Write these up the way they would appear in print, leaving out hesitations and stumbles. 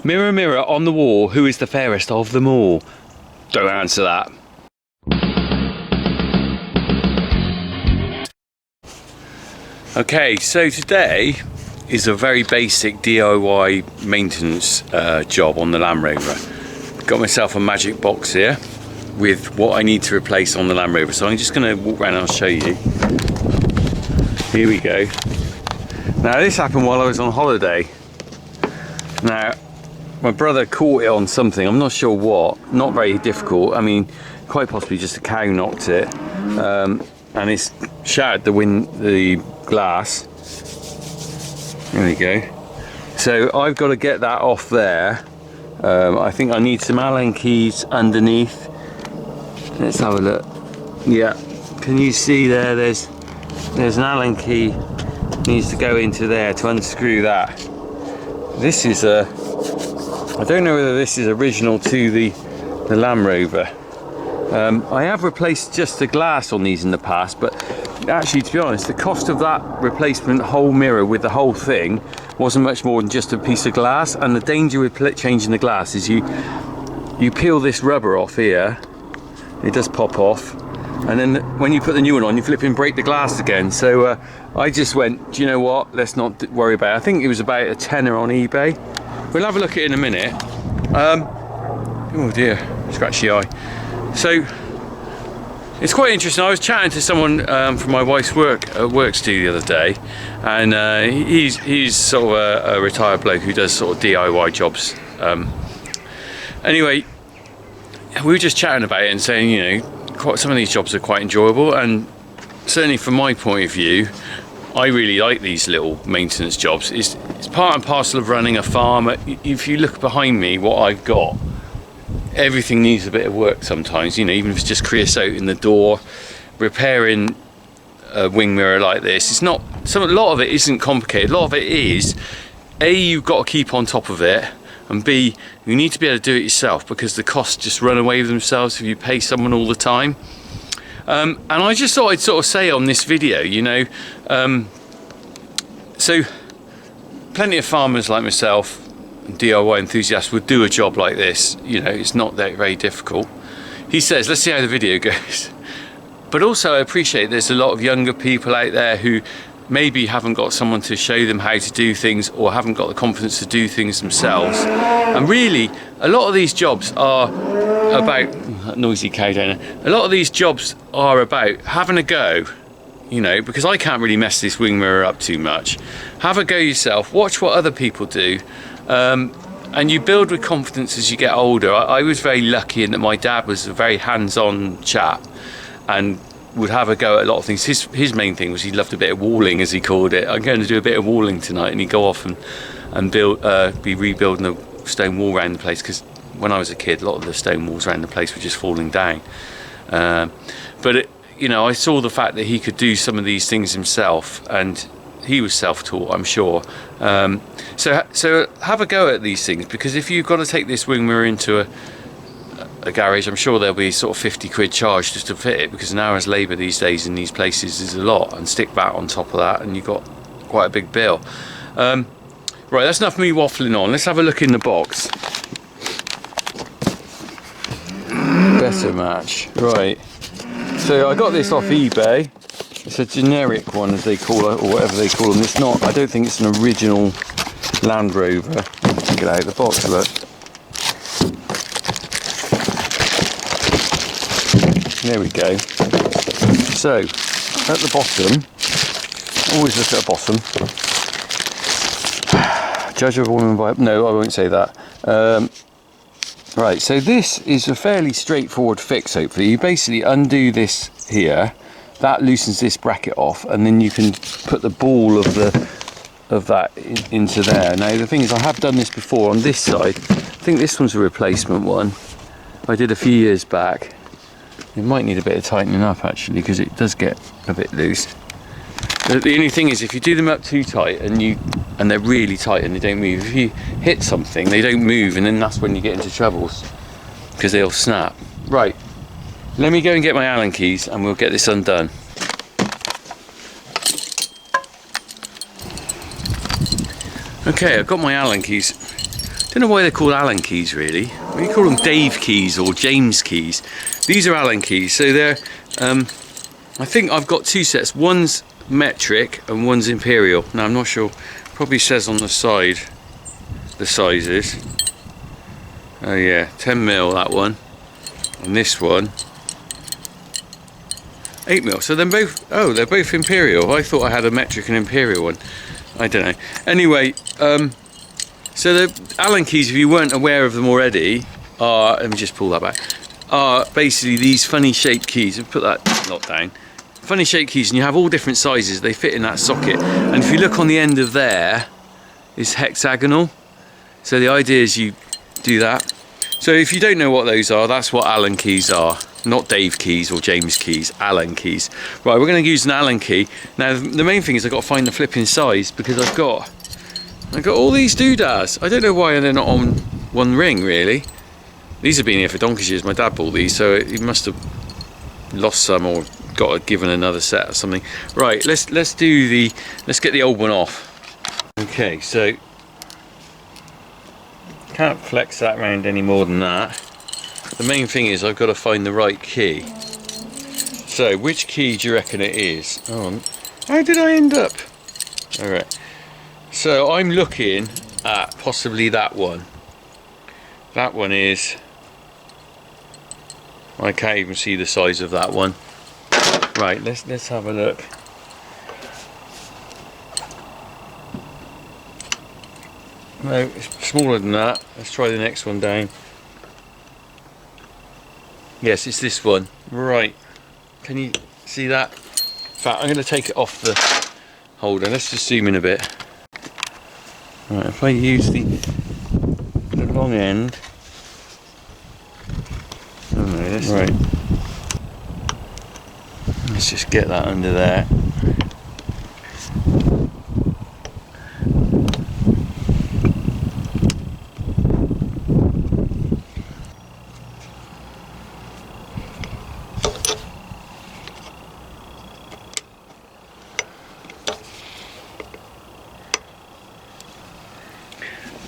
Mirror, mirror on the wall, who is the fairest of them all? Don't answer that. Okay, so today is a very basic DIY maintenance job on the Land Rover. Got myself a magic box here with what I need to replace on the Land Rover. So I'm just going to walk around and I'll show you. Here we go. Now this happened while I was on holiday. Now my brother caught it on something, I'm not sure what, not very difficult. I mean, quite possibly just a cow knocked it, and it's shattered the glass. There we go. So I've got to get that off there. I think I need some Allen keys underneath. Let's have a look. Yeah, can you see there? There's an Allen key needs to go into there to unscrew that. This is a, I don't know whether this is original to the Land Rover. I have replaced just the glass on these in the past, but actually, to be honest, the cost of that replacement whole mirror with the whole thing wasn't much more than just a piece of glass. And the danger with changing the glass is you peel this rubber off here, it does pop off, and then when you put the new one on, you flip and break the glass again. So I just went, do you know what, let's not worry about it. I think it was about a tenner on eBay. We'll have a look at it in a minute. Oh dear, scratch the eye. So it's quite interesting. I was chatting to someone from my wife's work studio the other day, and he's sort of a retired bloke who does sort of DIY jobs. Anyway, we were just chatting about it and saying, you know, some of these jobs are quite enjoyable, and certainly from my point of view, I really like these little maintenance jobs. It's part and parcel of running a farm. If you look behind me, what I've got, everything needs a bit of work sometimes, you know, even if it's just creosote in the door, repairing a wing mirror like this. It's not, a lot of it isn't complicated. A lot of it is, A, you've got to keep on top of it, and B, you need to be able to do it yourself, because the costs just run away with themselves if you pay someone all the time. And I just thought I'd sort of say on this video, you know, so plenty of farmers like myself, DIY enthusiasts, would do a job like this. You know, it's not that very difficult. He says, let's see how the video goes. But also I appreciate there's a lot of younger people out there who maybe haven't got someone to show them how to do things, or haven't got the confidence to do things themselves. And really, a lot of these jobs are about, that noisy cow down there, a lot of these jobs are about having a go, you know, because I can't really mess this wing mirror up too much. Have a go yourself, watch what other people do, and you build with confidence as you get older. I was very lucky in that my dad was a very hands-on chap and would have a go at a lot of things. His main thing was he loved a bit of walling, as he called it. I'm going to do a bit of walling tonight, and he'd go off and be rebuilding a stone wall around the place, because when I was a kid, a lot of the stone walls around the place were just falling down. But you know, I saw the fact that he could do some of these things himself, and he was self-taught, I'm sure. So have a go at these things, because if you've got to take this wing mirror into a garage, I'm sure there'll be sort of 50 quid charge just to fit it, because an hour's labour these days in these places is a lot, and stick that on top of that and you've got quite a big bill. Right, that's enough of me waffling on. Let's have a look in the box. Better match. Right, so I got this off eBay. It's a generic one, as they call it, or whatever they call them. It's not, I don't think it's an original Land Rover. Take it out of the box, look. There we go. So, at the bottom, always look at the bottom. Judge of a woman by, no, I won't say that. Right, so this is a fairly straightforward fix, hopefully. You basically undo this here, that loosens this bracket off, and then you can put the ball of that into there. Now the thing is, I have done this before on this side. I think this one's a replacement one. I did a few years back. It might need a bit of tightening up actually, because it does get a bit loose. The only thing is, if you do them up too tight and they're really tight and they don't move, if you hit something they don't move, and then that's when you get into troubles, because they'll snap. Right, let me go and get my Allen keys and we'll get this undone. Okay, I've got my Allen keys Don't know why they're called Allen keys really. We call them Dave keys or James keys. These are Allen keys, so they're I think I've got two sets. One's metric and one's imperial. Now I'm not sure, probably says on the side the sizes. Oh yeah, 10mm that one, and this one 8mm. So they're both, oh, they're both imperial. I thought I had a metric and imperial one. I don't know. Anyway, so the Allen keys, if you weren't aware of them already, are, let me just pull that back, are basically these funny shaped keys. Put that not down. Funny shaped keys, and you have all different sizes. They fit in that socket, and if you look on the end of there, it's hexagonal. So the idea is you do that. So if you don't know what those are, that's what Allen keys are. Not Dave keys or James keys, Allen keys. Right, we're going to use an Allen key. Now the main thing is I've got to find the flipping size, because I've got all these doodads. I don't know why they're not on one ring really. These have been here for donkey's years. My dad bought these, so he must have lost some or got given another set or something. Right, let's get the old one off. Okay, so can't flex that around any more than that. The main thing is I've got to find the right key. So which key do you reckon it is? Oh, how did I end up? Alright, so I'm looking at possibly that one. That one is, I can't even see the size of that one. Right, let's have a look. No, it's smaller than that. Let's try the next one down. Yes, it's this one. Right. Can you see that? In fact, I'm going to take it off the holder. Let's just zoom in a bit. Right, if I use the long end. Oh no, right. Let's just get that under there.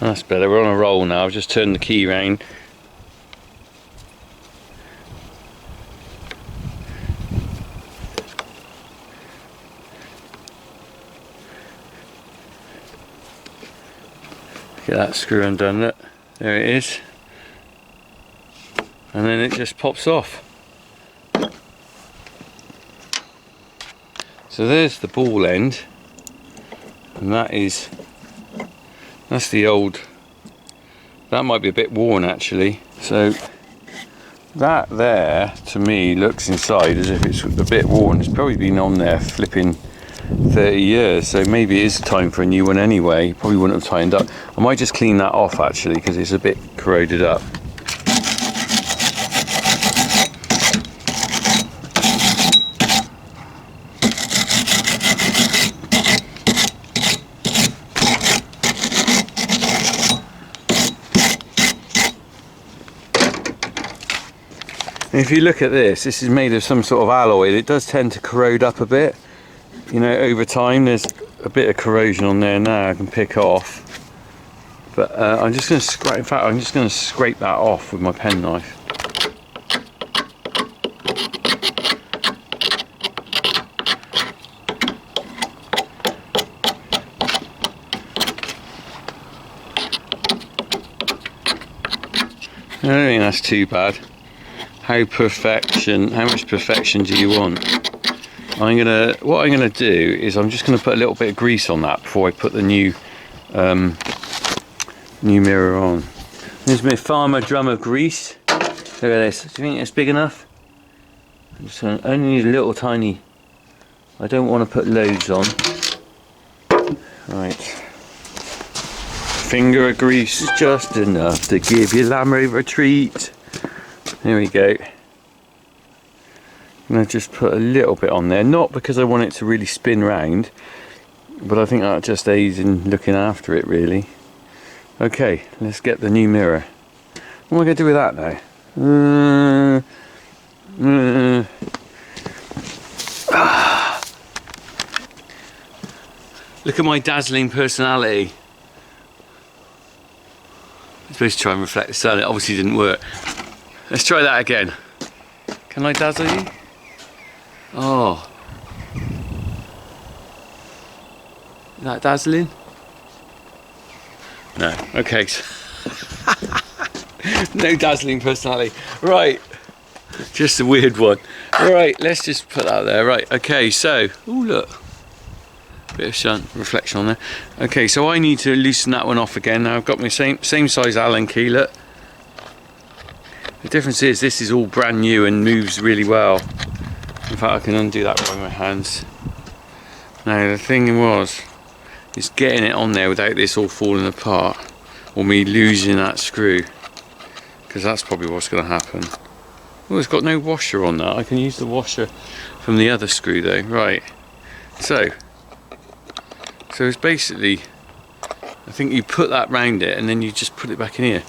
That's better, we're on a roll now. I've just turned the key round. Get that screw undone, look. There it is. And then it just pops off. So there's the ball end. And that's the old, that might be a bit worn actually. So that there to me looks inside as if it's a bit worn. It's probably been on there flipping 30 years, so maybe it is time for a new one anyway. Probably wouldn't have tightened up. I might just clean that off actually, because it's a bit corroded up. If you look at this is made of some sort of alloy. It does tend to corrode up a bit, you know, over time. There's a bit of corrosion on there now I can pick off, but I'm just going to scrape, in fact I'm just going to scrape that off with my penknife. I don't think that's too bad. How much perfection do you want? What I'm gonna do is I'm just gonna put a little bit of grease on that before I put the new mirror on. There's my farmer drum of grease. Look at this. Do you think it's big enough? I'm just gonna only need a little tiny. I don't want to put loads on. Right. Finger of grease is just enough to give your Landrover a treat. There we go. I'm going to just put a little bit on there, not because I want it to really spin round, but I think that just aids in looking after it really. Okay, let's get the new mirror. What am I going to do with that now? Look at my dazzling personality. supposed to try and reflect the sun. It obviously didn't work. Let's try that again. Can I dazzle you? Oh. Is that dazzling? No. Okay. No dazzling personality. Right. Just a weird one. Right, let's just put that there. Right, okay, so, ooh, look. Bit of sun reflection on there. Okay, so I need to loosen that one off again. Now I've got my same size Allen key, look. The difference is this is all brand new and moves really well. In fact, I can undo that with my hands. Now the thing is getting it on there without this all falling apart, or me losing that screw, because that's probably what's going to happen. Oh, it's got no washer on that. I can use the washer from the other screw though. Right, so it's basically, I think you put that round it and then you just put it back in here.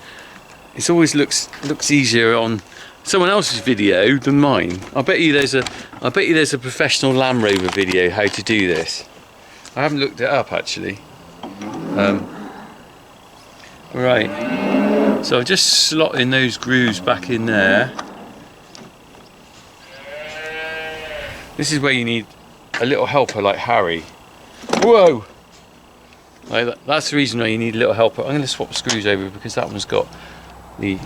It always looks easier on someone else's video than mine. I bet you there's a professional Landrover video how to do this. I haven't looked it up actually. Right, so I'm just slotting those grooves back in there. This is where you need a little helper like Harry. Whoa! Like that's the reason why you need a little helper. I'm going to swap screws over because that one's got the...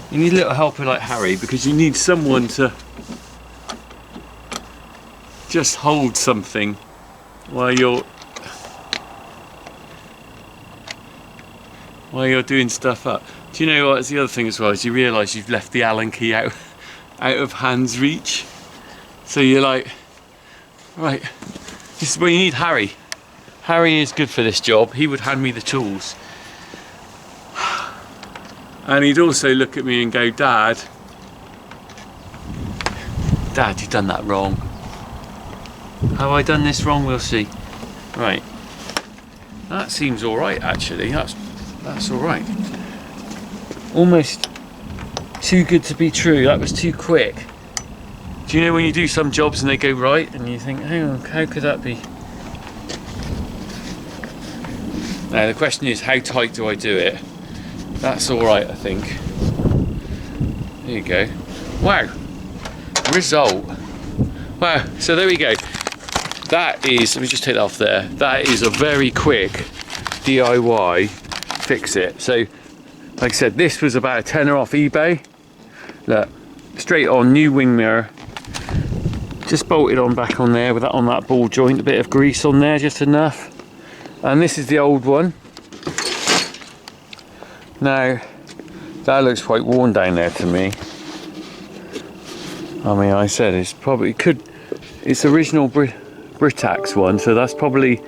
You need a little helper like Harry because you need someone to just hold something while you're doing stuff up. Do you know what? It's the other thing as well, is you realise you've left the Allen key out of hand's reach. So you're like, right, this is where you need Harry. Harry is good for this job. He would hand me the tools. And he'd also look at me and go, Dad, you've done that wrong. Have I done this wrong? We'll see. Right. That seems alright actually. That's alright. Almost too good to be true. That was too quick. Do you know when you do some jobs and they go right and you think, hang on, how could that be? Now the question is, how tight do I do it? That's alright, I think. There you go. Wow. Result. Wow, so there we go. That is, let me just take that off there. That is a very quick DIY fix it. So, like I said, this was about a tenner off eBay. Look, straight on, new wing mirror. Just bolted on back on there with that on that ball joint, a bit of grease on there, just enough. And this is the old one. Now, that looks quite worn down there to me. I mean, I said it's probably it's original Britax one, so that's probably,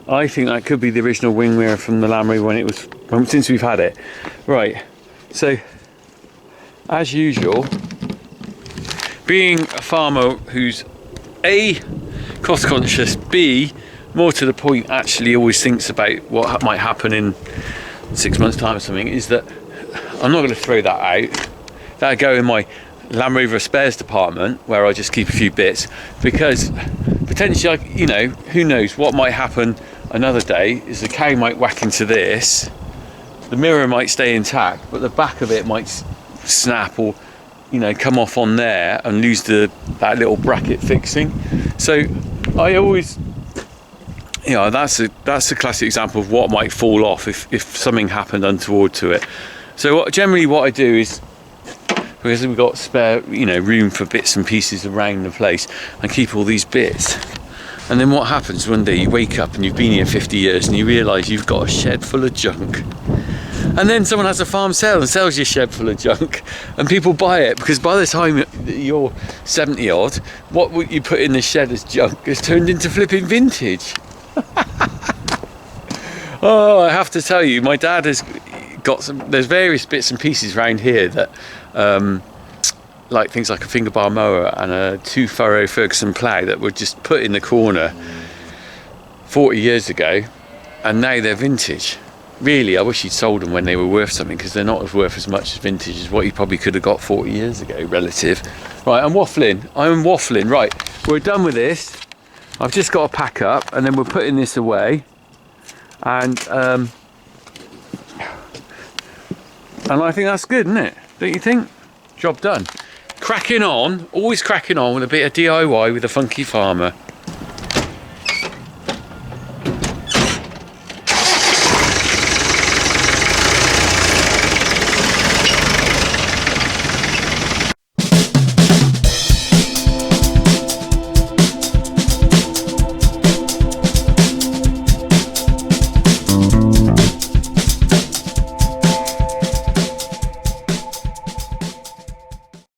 I think that could be the original wing mirror from the Landrover since we've had it. Right, so as usual, being a farmer who's A, cost conscious, B, more to the point, actually always thinks about what might happen in 6 months time or something, is that I'm not going to throw that out. That'll go in my Landrover spares department where I just keep a few bits, because potentially, you know, who knows what might happen another day is the cow might whack into this, the mirror might stay intact, but the back of it might snap or, you know, come off on there and lose that little bracket fixing. So I always, you know, that's a classic example of what might fall off if something happened untoward to it. So generally what I do is, because we've got spare, you know, room for bits and pieces around the place, and keep all these bits. And then what happens one day, you wake up and you've been here 50 years and you realise you've got a shed full of junk. And then someone has a farm sale and sells your shed full of junk, and people buy it, because by the time you're 70 odd, what you put in the shed as junk has turned into flipping vintage. Oh, I have to tell you, my dad has got there's various bits and pieces around here that like things like a finger bar mower and a 2-furrow Ferguson plough that were just put in the corner 40 years ago, and now they're vintage. Really, I wish he'd sold them when they were worth something, because they're not worth as much as vintage as what he probably could have got 40 years ago, relative. Right, I'm waffling. Right, we're done with this. I've just got to pack up, and then we're putting this away. And And I think that's good, isn't it? Don't you think? Job done. Cracking on, always cracking on with a bit of DIY with a funky farmer.